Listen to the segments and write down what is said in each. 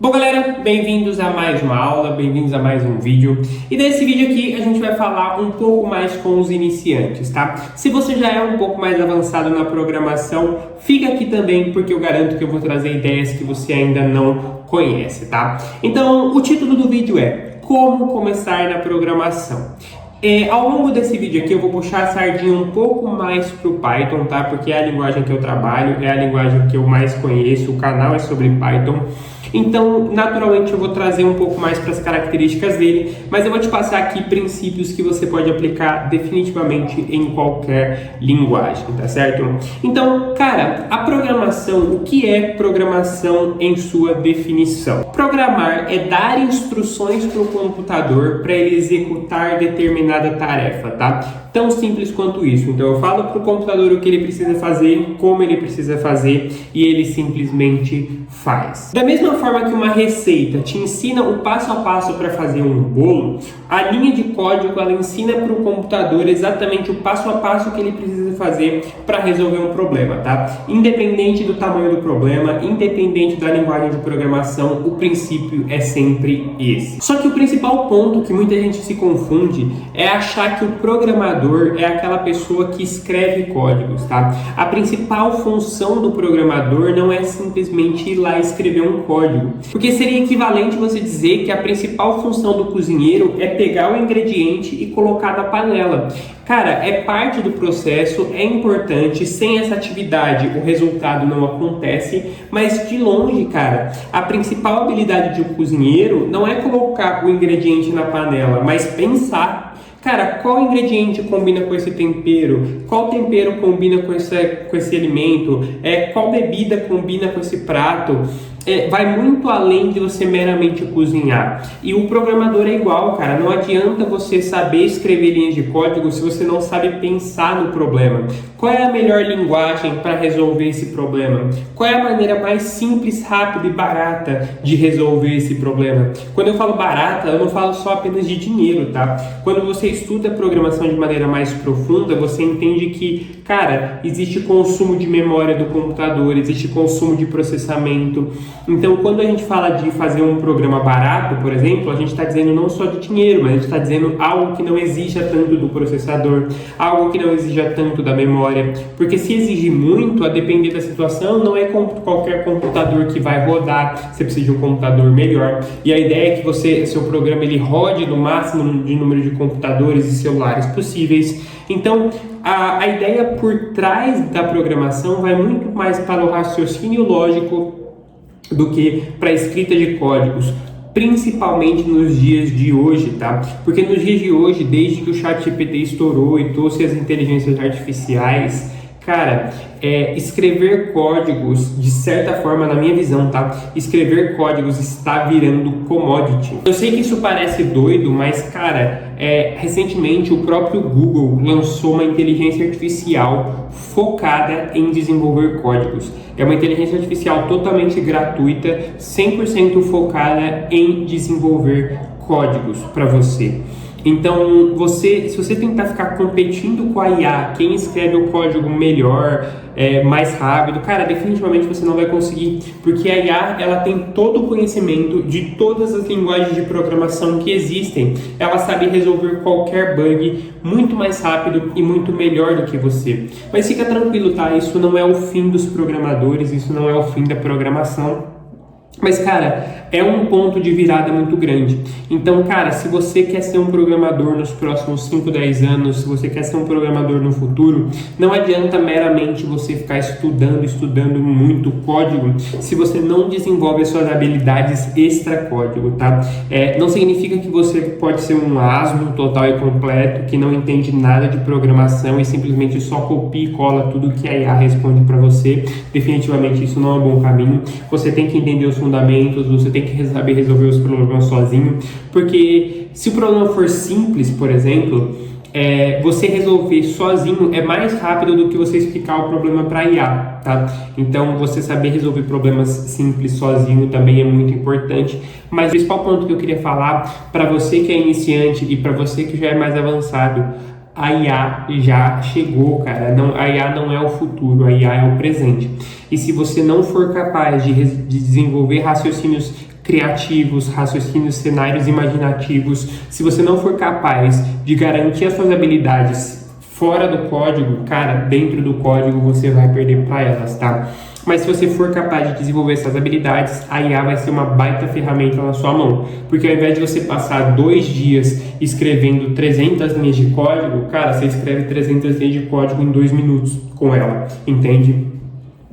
Bom galera, bem-vindos a mais uma aula, bem-vindos a mais um vídeo. E nesse vídeo aqui a gente vai falar um pouco mais com os iniciantes, tá? Se você já é um pouco mais avançado na programação, fica aqui também porque eu garanto que eu vou trazer ideias que você ainda não conhece, tá? Então, o título do vídeo é Como Começar na Programação. Ao longo desse vídeo aqui eu vou puxar a sardinha um pouco mais pro Python, tá? Porque é a linguagem que eu trabalho, é a linguagem que eu mais conheço, o canal é sobre Python. Então, naturalmente, eu vou trazer um pouco mais para as características dele, mas eu vou te passar aqui princípios que você pode aplicar definitivamente em qualquer linguagem, tá certo? Então, cara, a programação, o que é programação em sua definição? Programar é dar instruções para o computador para ele executar determinada tarefa, tá? Tão simples quanto isso. Então eu falo para o computador o que ele precisa fazer, como ele precisa fazer e ele simplesmente faz. Da mesma forma que uma receita te ensina o passo a passo para fazer um bolo, a linha de código ela ensina para o computador exatamente o passo a passo que ele precisa fazer para resolver um problema, tá? Independente do tamanho do problema, independente da linguagem de programação, o princípio é sempre esse. Só que o principal ponto que muita gente se confunde é achar que o programador é aquela pessoa que escreve códigos, tá? A principal função do programador não é simplesmente ir lá e escrever um código, porque seria equivalente você dizer que a principal função do cozinheiro é pegar o ingrediente e colocar na panela. Cara, é parte do processo, é importante, sem essa atividade o resultado não acontece, mas de longe, cara, a principal habilidade de um cozinheiro não é colocar o ingrediente na panela, mas pensar. Cara, qual ingrediente combina com esse tempero? Qual tempero combina com esse alimento? Qual bebida combina com esse prato? Vai muito além de você meramente cozinhar. E o programador é igual, cara. Não adianta você saber escrever linhas de código se você não sabe pensar no problema. Qual é a melhor linguagem para resolver esse problema? Qual é a maneira mais simples, rápida e barata de resolver esse problema? Quando eu falo barata, eu não falo só apenas de dinheiro, tá? Quando você estuda programação de maneira mais profunda, você entende que, cara, existe consumo de memória do computador, existe consumo de processamento. Então, quando a gente fala de fazer um programa barato, por exemplo, a gente está dizendo não só de dinheiro, mas a gente está dizendo algo que não exija tanto do processador, algo que não exija tanto da memória, porque se exige muito, a depender da situação, não é qualquer computador que vai rodar, você precisa de um computador melhor. E a ideia é que seu programa ele rode no máximo de número de computadores e celulares possíveis. Então, a ideia por trás da programação vai muito mais para o raciocínio lógico do que para a escrita de códigos, principalmente nos dias de hoje, tá? Porque nos dias de hoje, desde que o ChatGPT estourou e trouxe as inteligências artificiais, cara, escrever códigos, de certa forma, na minha visão, tá? Escrever códigos está virando commodity. Eu sei que isso parece doido, mas, cara, recentemente o próprio Google lançou uma inteligência artificial focada em desenvolver códigos. É uma inteligência artificial totalmente gratuita, 100% focada em desenvolver códigos para você. Então, se você tentar ficar competindo com a IA, quem escreve o código melhor, mais rápido, cara, definitivamente você não vai conseguir, porque a IA, ela tem todo o conhecimento de todas as linguagens de programação que existem. Ela sabe resolver qualquer bug muito mais rápido e muito melhor do que você. Mas fica tranquilo, tá? Isso não é o fim dos programadores, isso não é o fim da programação. Mas, cara, é um ponto de virada muito grande. Então, cara, se você quer ser um programador nos próximos 5, 10 anos, se você quer ser um programador no futuro, não adianta meramente você ficar estudando muito código se você não desenvolve as suas habilidades extra-código, tá? Não significa que você pode ser um asno total e completo, que não entende nada de programação e simplesmente só copia e cola tudo que a IA responde para você. Definitivamente isso não é um bom caminho. Você tem que entender os fundamentos, você tem que saber resolver os problemas sozinho, porque se o problema for simples, por exemplo, você resolver sozinho é mais rápido do que você explicar o problema para a IA, tá? Então, você saber resolver problemas simples sozinho também é muito importante, mas o principal ponto que eu queria falar para você que é iniciante e para você que já é mais avançado, a IA já chegou, cara. A IA não é o futuro, a IA é o presente. E se você não for capaz de desenvolver raciocínios criativos, raciocínios, cenários imaginativos, se você não for capaz de garantir as suas habilidades fora do código, cara, dentro do código você vai perder para elas, tá? Mas se você for capaz de desenvolver essas habilidades, a IA vai ser uma baita ferramenta na sua mão. Porque ao invés de você passar 2 dias escrevendo 300 linhas de código, cara, você escreve 300 linhas de código em 2 minutos com ela, entende?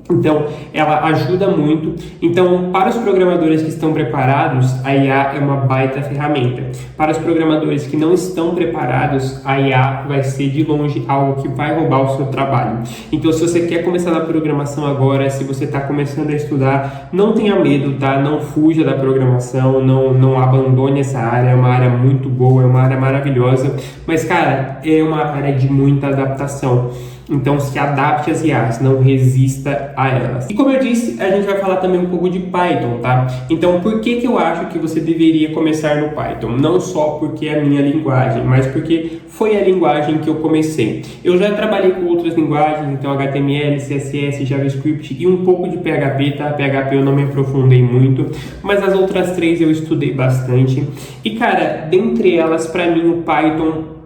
Então, ela ajuda muito. Então, para os programadores que estão preparados, a IA é uma baita ferramenta. Para os programadores que não estão preparados, a IA vai ser de longe algo que vai roubar o seu trabalho. Então, se você quer começar na programação agora, se você está começando a estudar, não tenha medo, tá? Não fuja da programação, não abandone essa área. É uma área muito boa, é uma área maravilhosa. Mas, cara, é uma área de muita adaptação. Então, se adapte às IAs, não resista a elas. E como eu disse, a gente vai falar também um pouco de Python, tá? Então, por que eu acho que você deveria começar no Python? Não só porque é a minha linguagem, mas porque foi a linguagem que eu comecei. Eu já trabalhei com outras linguagens, então HTML, CSS, JavaScript e um pouco de PHP, tá? PHP eu não me aprofundei muito, mas as outras 3 eu estudei bastante. E, cara, dentre elas, para mim, o Python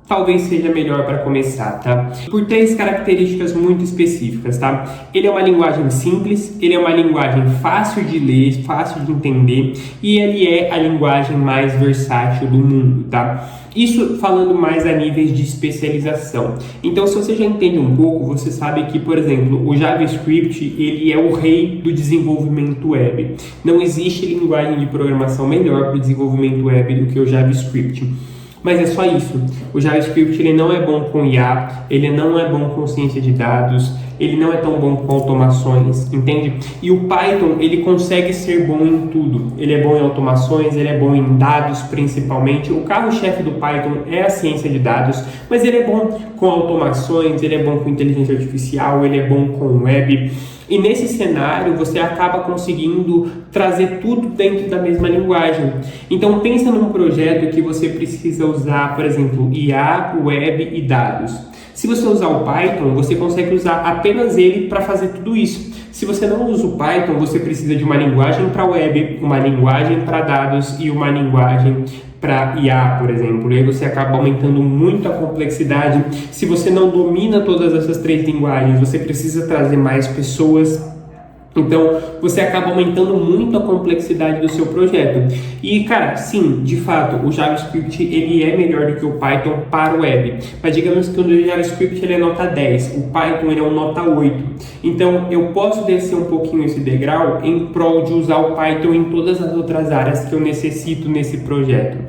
talvez seja melhor para começar, tá? Por 3 características muito específicas, tá? Ele é uma linguagem simples, ele é uma linguagem fácil de ler, fácil de entender e ele é a linguagem mais versátil do mundo, tá? Isso falando mais a níveis de especialização. Então, se você já entende um pouco, você sabe que, por exemplo, o JavaScript, ele é o rei do desenvolvimento web. Não existe linguagem de programação melhor para o desenvolvimento web do que o JavaScript. Mas é só isso. O JavaScript ele não é bom com IA, ele não é bom com ciência de dados, ele não é tão bom com automações, entende? E o Python, ele consegue ser bom em tudo. Ele é bom em automações, ele é bom em dados principalmente. O carro-chefe do Python é a ciência de dados, mas ele é bom com automações, ele é bom com inteligência artificial, ele é bom com web. E nesse cenário você acaba conseguindo trazer tudo dentro da mesma linguagem. Então pensa num projeto que você precisa usar, por exemplo, IA, web e dados. Se você usar o Python, você consegue usar apenas ele para fazer tudo isso. Se você não usa o Python, você precisa de uma linguagem para web, uma linguagem para dados e uma linguagem para IA, por exemplo. E aí você acaba aumentando muito a complexidade. Se você não domina todas essas 3 linguagens, você precisa trazer mais pessoas. Então, você acaba aumentando muito a complexidade do seu projeto. E, cara, sim, de fato, o JavaScript ele é melhor do que o Python para o web. Mas digamos que o JavaScript ele é nota 10, o Python ele é um nota 8. Então, eu posso descer um pouquinho esse degrau em prol de usar o Python em todas as outras áreas que eu necessito nesse projeto.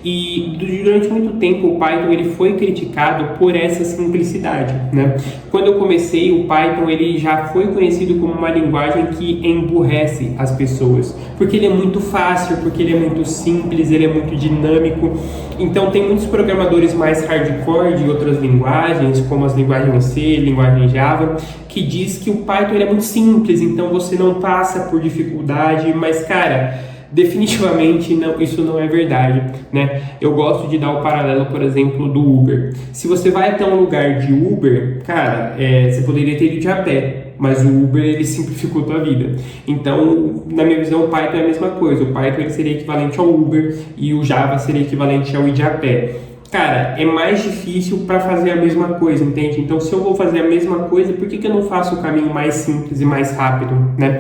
E durante muito tempo o Python ele foi criticado por essa simplicidade, né? Quando eu comecei, o Python ele já foi conhecido como uma linguagem que emburrece as pessoas, porque ele é muito fácil, porque ele é muito simples, ele é muito dinâmico. Então tem muitos programadores mais hardcore de outras linguagens, como as linguagens C, linguagem Java, que diz que o Python ele é muito simples, então você não passa por dificuldade, mas cara, definitivamente não, isso não é verdade, né? Eu gosto de dar o paralelo, por exemplo, do Uber. Se você vai até um lugar de Uber, cara, você poderia ter ido de a pé, mas o Uber ele simplificou a tua vida. Então, na minha visão, o Python é a mesma coisa. O Python ele seria equivalente ao Uber e o Java seria equivalente ao ir de a pé. Cara, é mais difícil para fazer a mesma coisa, entende? Então, se eu vou fazer a mesma coisa, por que eu não faço o caminho mais simples e mais rápido, né?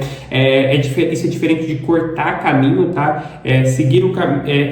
Isso é diferente de cortar caminho, tá?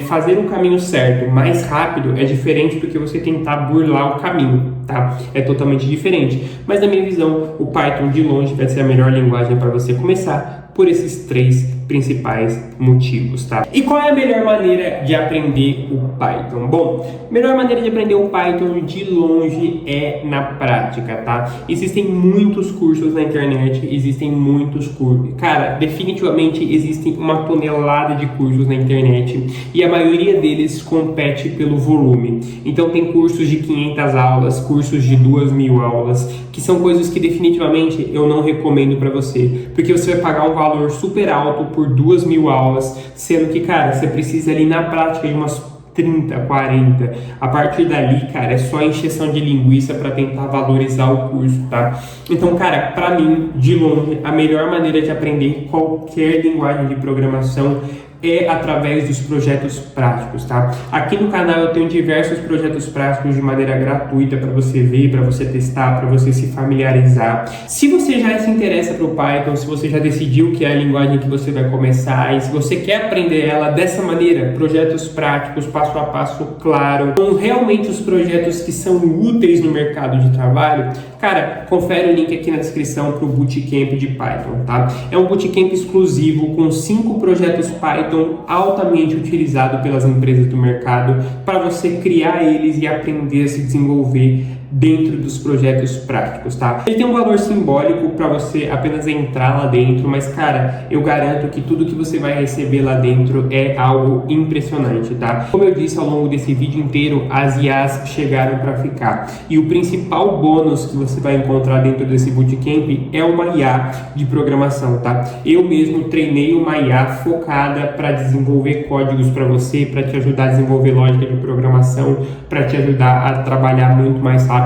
Fazer o caminho certo mais rápido é diferente do que você tentar burlar o caminho, tá? É totalmente diferente. Mas, na minha visão, o Python de longe vai ser a melhor linguagem para você começar por esses 3 principais motivos, tá? E qual é a melhor maneira de aprender o Python? Bom, a melhor maneira de aprender o Python de longe é na prática, tá? Existem muitos cursos na internet, existem muitos cursos. Cara, definitivamente existem uma tonelada de cursos na internet e a maioria deles compete pelo volume. Então tem cursos de 500 aulas, cursos de 2.000 aulas, que são coisas que definitivamente eu não recomendo para você, porque você vai pagar um valor super alto por 2.000 aulas, sendo que, cara, você precisa ali na prática de umas 30, 40. A partir dali, cara, é só encheção de linguiça para tentar valorizar o curso, tá? Então, cara, para mim, de longe, a melhor maneira de aprender qualquer linguagem de programação é através dos projetos práticos, tá? Aqui no canal eu tenho diversos projetos práticos de maneira gratuita para você ver, para você testar, para você se familiarizar. Se você já se interessa para o Python, se você já decidiu que é a linguagem que você vai começar e se você quer aprender ela dessa maneira, projetos práticos, passo a passo claro, com realmente os projetos que são úteis no mercado de trabalho, cara, confere o link aqui na descrição para o Bootcamp de Python, tá? É um Bootcamp exclusivo com 5 projetos Python altamente utilizado pelas empresas do mercado para você criar eles e aprender a se desenvolver dentro dos projetos práticos, tá? Ele tem um valor simbólico para você apenas entrar lá dentro, mas cara, eu garanto que tudo que você vai receber lá dentro é algo impressionante, tá? Como eu disse ao longo desse vídeo inteiro, as IAs chegaram para ficar. E o principal bônus que você vai encontrar dentro desse bootcamp é uma IA de programação, tá? Eu mesmo treinei uma IA focada para desenvolver códigos para você, para te ajudar a desenvolver lógica de programação, para te ajudar a trabalhar muito mais rápido.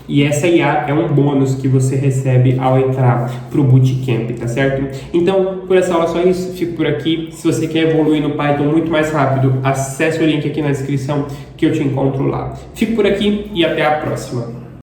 E essa IA é um bônus que você recebe ao entrar para o Bootcamp, tá certo? Então, por essa aula só isso, fico por aqui. Se você quer evoluir no Python muito mais rápido, acesse o link aqui na descrição que eu te encontro lá. Fico por aqui e até a próxima.